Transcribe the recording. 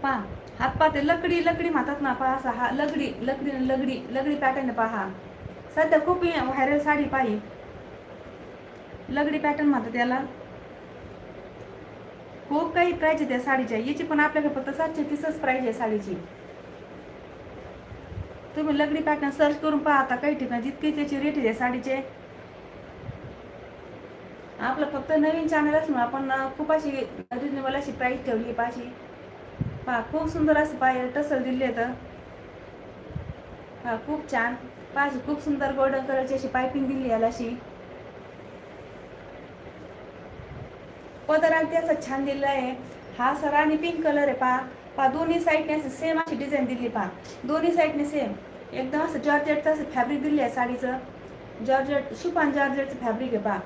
पहा हात पहा ते लकडी लकडी म्हणतात ना, पहा असा हा लगडी लकडी लगडी लगडी पॅटर्न पहा. सध्या खूप व्हायरल साडी पाहिजे, लगडी पॅटर्न म्हणतात त्याला. खूप काही प्राइस आहे त्या साडीच्या. याची पण आपल्याकडे फक्त 730च प्राइस आहे साडीची. तुम्ही लगडी पॅटर्न सर्च करून पहा. आता काही ठिकाणी जितके त्याची रेट आहे साडीचे. आपलं फक्त नवीन चॅनल असणं आपण खूप अशी रिजनेबल अशी प्राइस ठेवली पाहिजे. पहा खूप सुंदर असं पाय टसल दिले तर हा खूप छान. पाहिजे खूप सुंदर गोल्डन कलरची अशी पायपिंग दिली याला अशी. पदर अगदी असं छान दिलेला आहे. हा सर आणि पिंक कलर आहे पहा. पहा दोन्ही साईडने सेम अशी डिझाईन दिली पहा. दोन्ही साईडने सेम एकदम असं जॉर्जेटचं असं फॅब्रिक दिली आहे साडीचं. जॉर्जेट शिफॉन जॉर्जेटचं फॅब्रिक आहे पहा.